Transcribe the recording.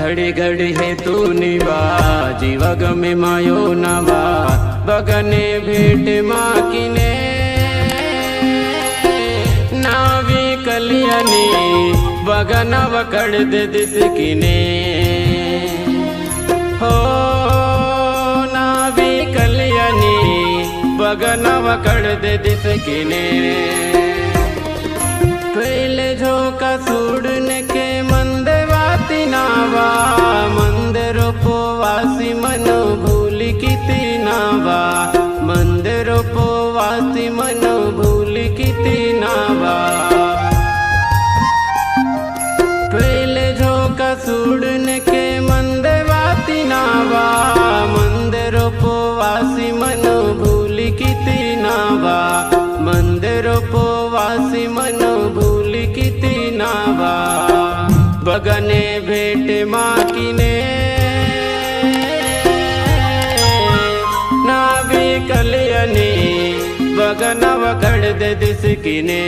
घड़ी घड़ी है तू निभा जीवग में मायो नवा बगने भेट माकिने नावी कलियनी बगन वकड़ दे दिसकिने हो नावी कलियनी बगन वकड़ दे दिसकिने पहले झोंका सूड़ने के मंदवाती नावा मंदिर उपवासी मनो भूल किती नावा मंदिर उपवासी मनो भूल किती नावा पहले झोंका सूड़ने के मंदवाती नावा मंदिर उपवासी मनो भूल किती नावा मंदिर उपवासी मनो भूल किती नावा बगने भेट माकिने नावी कलियनी बगन वकड़ दे दिसकिने।